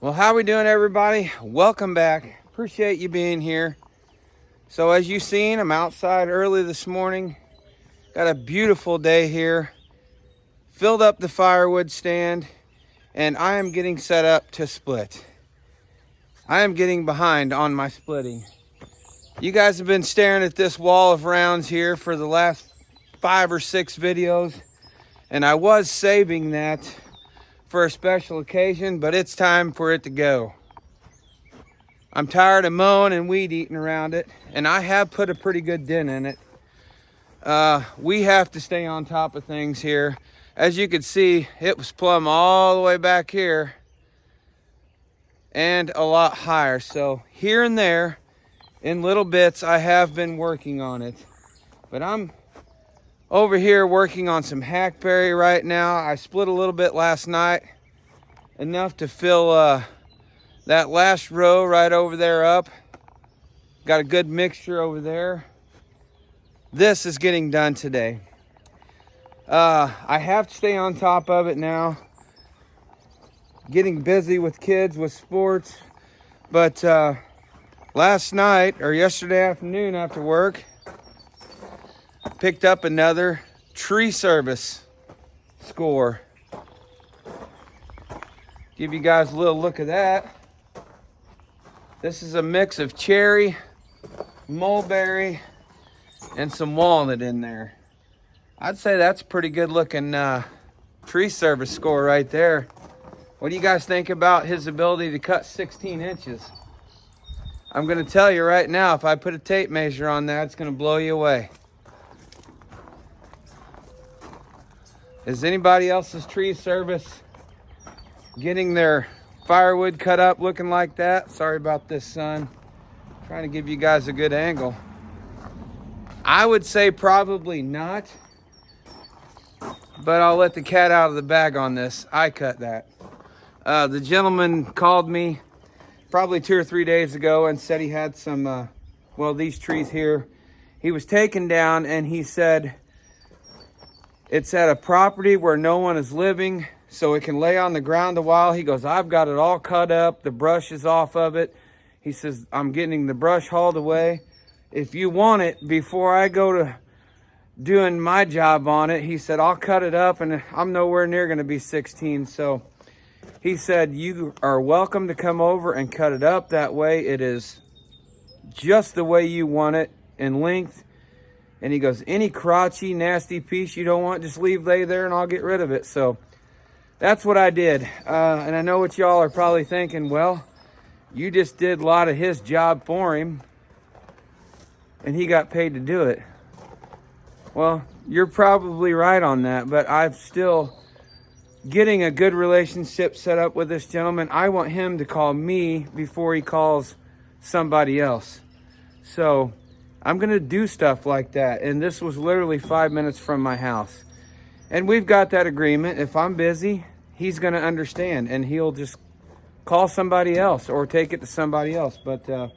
Well, how we doing, everybody? Welcome back. Appreciate you being here. So as you've seen, I'm outside early this morning. Got a beautiful day here. Filled up the firewood stand, and I am getting set up to split. I am getting behind on my splitting. You guys have been staring at this wall of rounds here for the last 5 or 6 videos, and I was saving that for a special occasion, but it's time for it to go. I'm tired of mowing and weed eating around it, and I have put a pretty good dent in it. We have to stay on top of things here. As you can see, it was plumb all the way back here and a lot higher. So here and there, in little bits, I have been working on it. But I'm over here working on some hackberry right now. I split a little bit last night, enough to fill that last row right over there up. Got a good mixture over there. This is getting done today. I have to stay on top of it now. Getting busy with kids, with sports. But last night, or yesterday afternoon after work, picked up another tree service score. Give you guys a little look at that. This is a mix of cherry, mulberry, and some walnut in there. I'd say that's a pretty good looking tree service score right there. What do you guys think about his ability to cut 16 inches? I'm gonna tell you right now, if I put a tape measure on that, it's gonna blow you away. Is anybody else's tree service getting their firewood cut up looking like that? Sorry about this, sun. Trying to give you guys a good angle. I would say probably not, but I'll let the cat out of the bag on this. I cut that. The gentleman called me probably 2 or 3 days ago and said he had some, these trees here. He was taken down, and he said it's at a property where no one is living, so it can lay on the ground a while. He goes, I've got it all cut up. The brush is off of it. He says, I'm getting the brush hauled away. If you want it, before I go to doing my job on it, he said, I'll cut it up, and I'm nowhere near going to be 16. So he said, you are welcome to come over and cut it up. That way it is just the way you want it in length. And he goes, any crotchy, nasty piece you don't want, just lay there and I'll get rid of it. So that's what I did. And I know what y'all are probably thinking, well, you just did a lot of his job for him and he got paid to do it. Well, you're probably right on that, but I'm still getting a good relationship set up with this gentleman. I want him to call me before he calls somebody else. So I'm gonna do stuff like that. And this was literally 5 minutes from my house. And we've got that agreement. If I'm busy, he's gonna understand and he'll just call somebody else or take it to somebody else. But it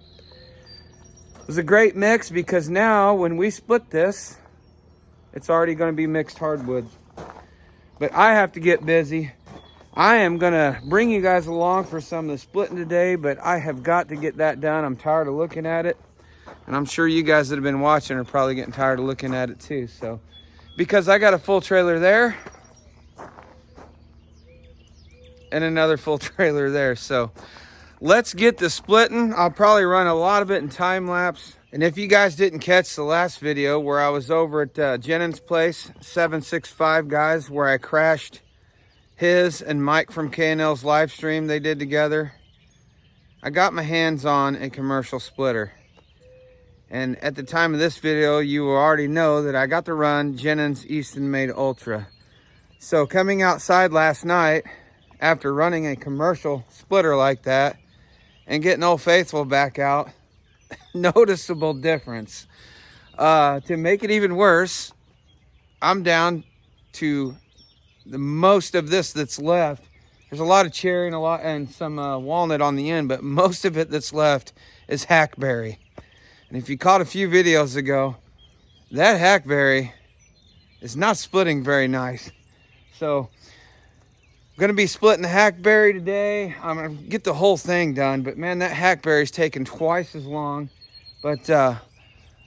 was a great mix, because now when we split this, it's already gonna be mixed hardwood. But I have to get busy. I am gonna bring you guys along for some of the splitting today, but I have got to get that done. I'm tired of looking at it. And I'm sure you guys that have been watching are probably getting tired of looking at it too. So, because I got a full trailer there and another full trailer there. So let's get the splitting. I'll probably run a lot of it in time lapse. And if you guys didn't catch the last video where I was over at Jennings' place, 765 guys, where I crashed his and Mike from K&L's live stream they did together, I got my hands on a commercial splitter. And at the time of this video, you already know that I got to run Jennings Easton Made Ultra. So coming outside last night, after running a commercial splitter like that, and getting Old Faithful back out, noticeable difference. To make it even worse, I'm down to the most of this that's left. There's a lot of cherry and some walnut on the end, but most of it that's left is hackberry. And if you caught a few videos ago, that hackberry is not splitting very nice. So Gonna be splitting the hackberry today. I'm gonna get the whole thing done, but man, that hackberry's taking twice as long. But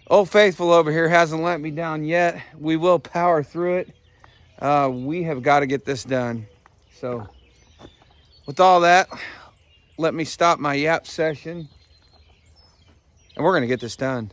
Old Faithful over here hasn't let me down yet. We will power through it. We have got to get this done. So with all that, let me stop my yap session and we're gonna get this done.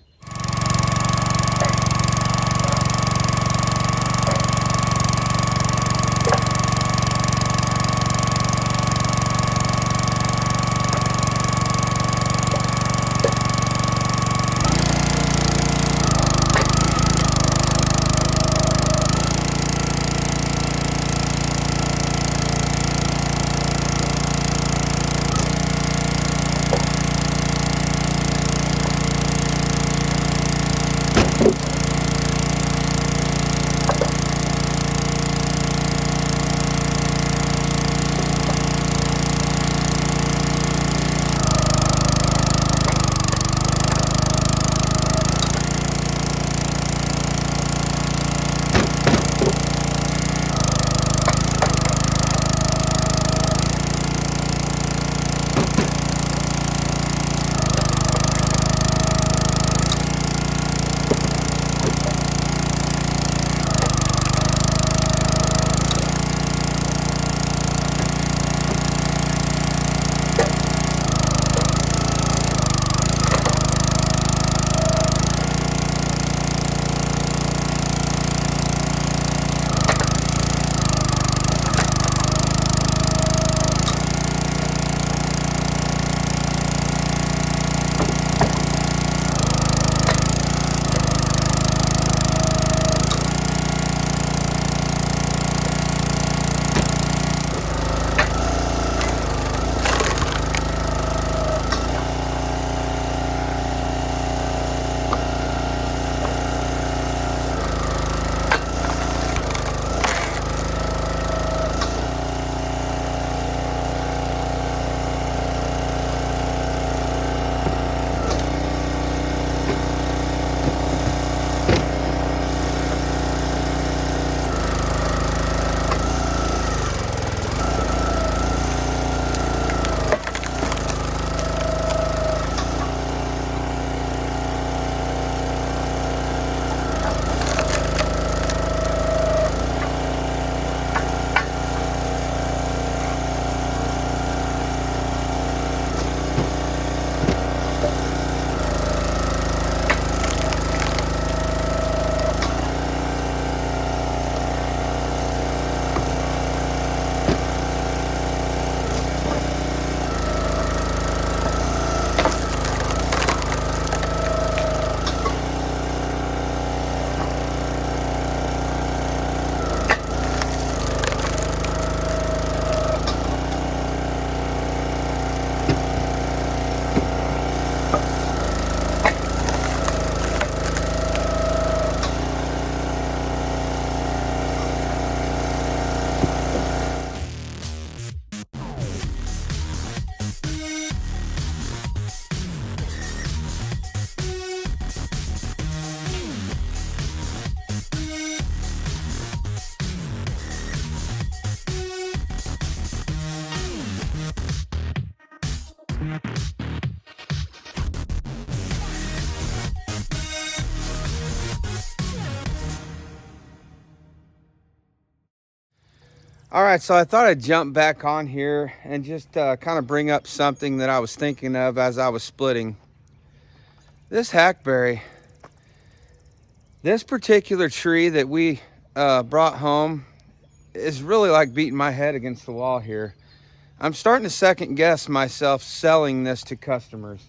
All right, so I thought I'd jump back on here and just kind of bring up something that I was thinking of as I was splitting. This hackberry, this particular tree that we brought home is really like beating my head against the wall here. I'm starting to second guess myself selling this to customers.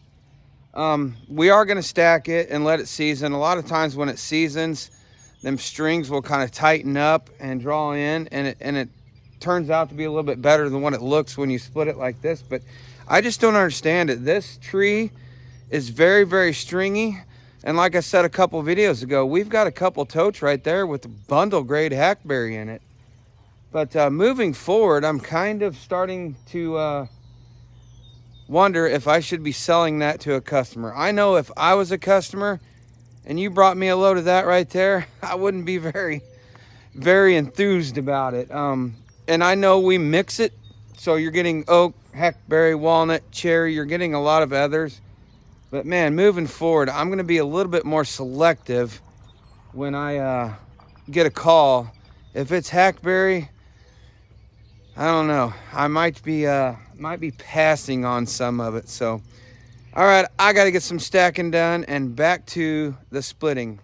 We are going to stack it and let it season. A lot of times when it seasons, them strings will kind of tighten up and draw in, and it turns out to be a little bit better than what it looks when you split it like this. But I just don't understand it. This tree is very, very stringy, and like I said a couple videos ago, we've got a couple totes right there with the bundle grade hackberry in it. But moving forward, I'm kind of starting to wonder if I should be selling that to a customer. I know if I was a customer and you brought me a load of that right there, I wouldn't be very enthused about it. And I know we mix it, so you're getting oak, hackberry, walnut, cherry. You're getting a lot of others. But man, moving forward, I'm going to be a little bit more selective when I get a call. If it's hackberry, I don't know. I might be passing on some of it. So, all right, I got to get some stacking done and back to the splitting.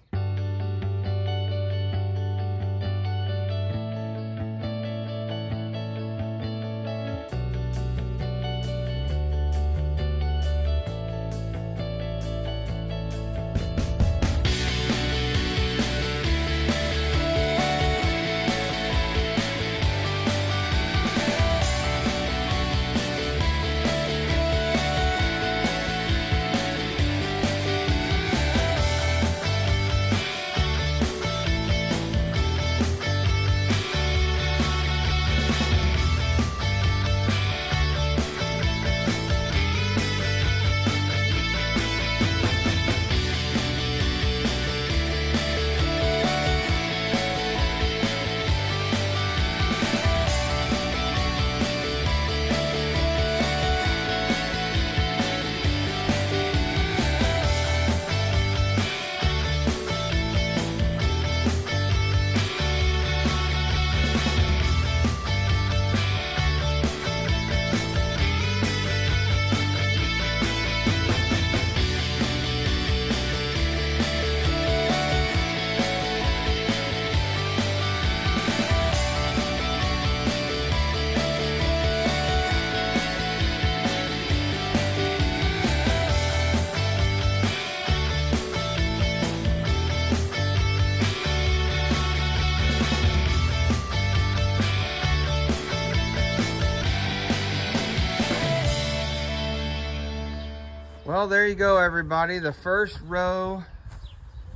Well, there you go, everybody. The first row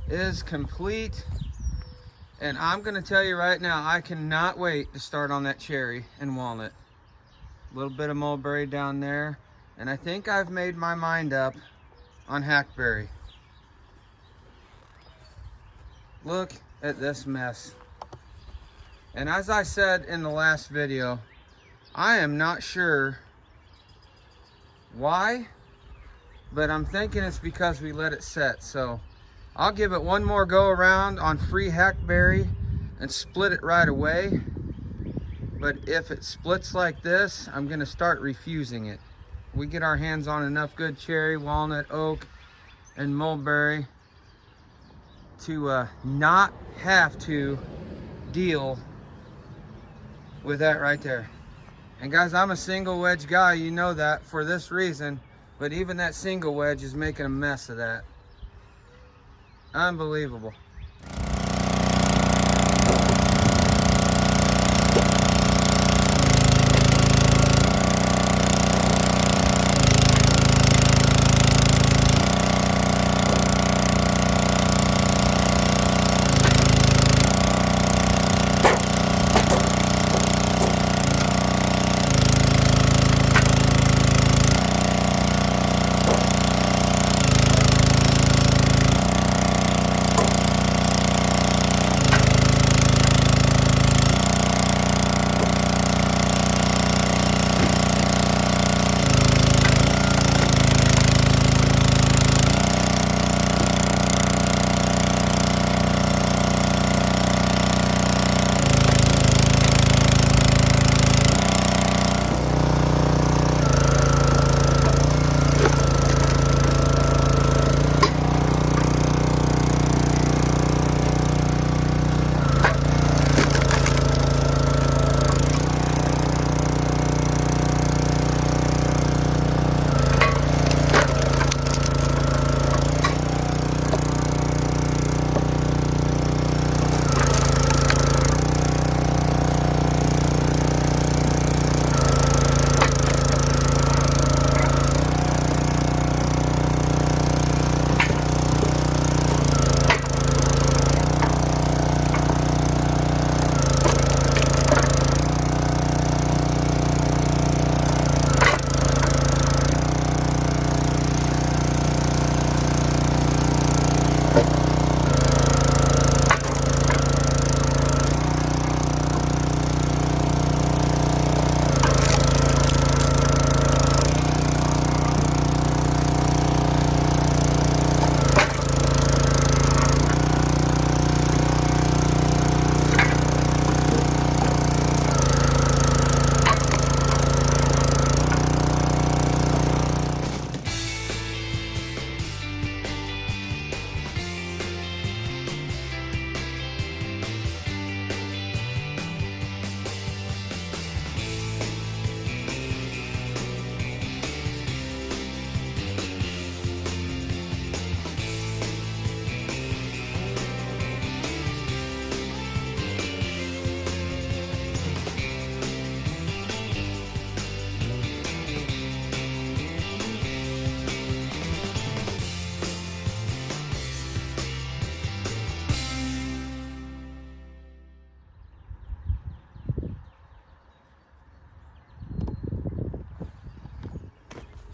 is complete. And I'm going to tell you right now, I cannot wait to start on that cherry and walnut. A little bit of mulberry down there. And I think I've made my mind up on hackberry. Look at this mess. And as I said in the last video, I am not sure why, but I'm thinking it's because we let it set. So I'll give it one more go around on free hackberry and split it right away. But if it splits like this, I'm gonna start refusing it. We get our hands on enough good cherry, walnut, oak, and mulberry to not have to deal with that right there. And guys, I'm a single wedge guy, you know that, for this reason. But even that single wedge is making a mess of that. Unbelievable.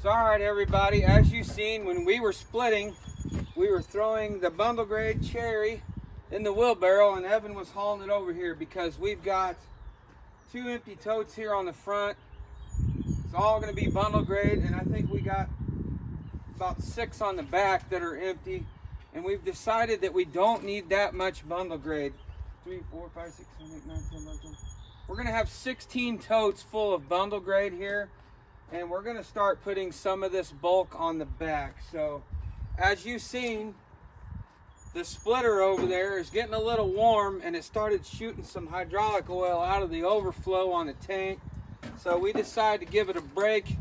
So all right, everybody, as you've seen, when we were splitting, we were throwing the bundle grade cherry in the wheelbarrow, and Evan was hauling it over here because we've got 2 empty totes here on the front. It's all going to be bundle grade, and I think we got about 6 on the back that are empty, and we've decided that we don't need that much bundle grade. 3, 4, 5, 6, 7, 8, 9, 10, 11, 12. We're going to have 16 totes full of bundle grade here, and we're going to start putting some of this bulk on the back. So as you've seen, the splitter over there is getting a little warm, and it started shooting some hydraulic oil out of the overflow on the tank. So we decided to give it a break.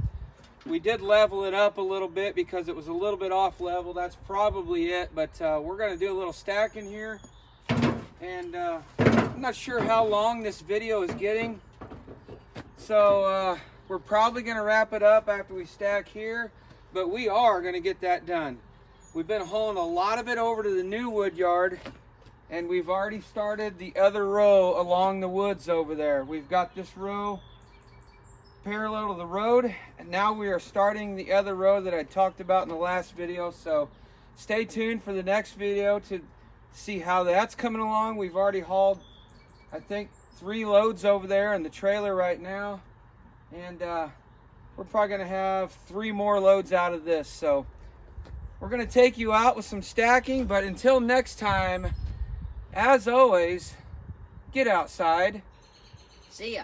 We did level it up a little bit because it was a little bit off level. That's probably it, but we're going to do a little stacking here. And I'm not sure how long this video is getting. So we're probably going to wrap it up after we stack here, but we are going to get that done. We've been hauling a lot of it over to the new wood yard, and we've already started the other row along the woods over there. We've got this row parallel to the road, and now we are starting the other row that I talked about in the last video. So stay tuned for the next video to see how that's coming along. We've already hauled, I think, 3 loads over there in the trailer right now, and we're probably going to have 3 more loads out of this. So we're going to take you out with some stacking, but until next time, as always, get outside. See ya.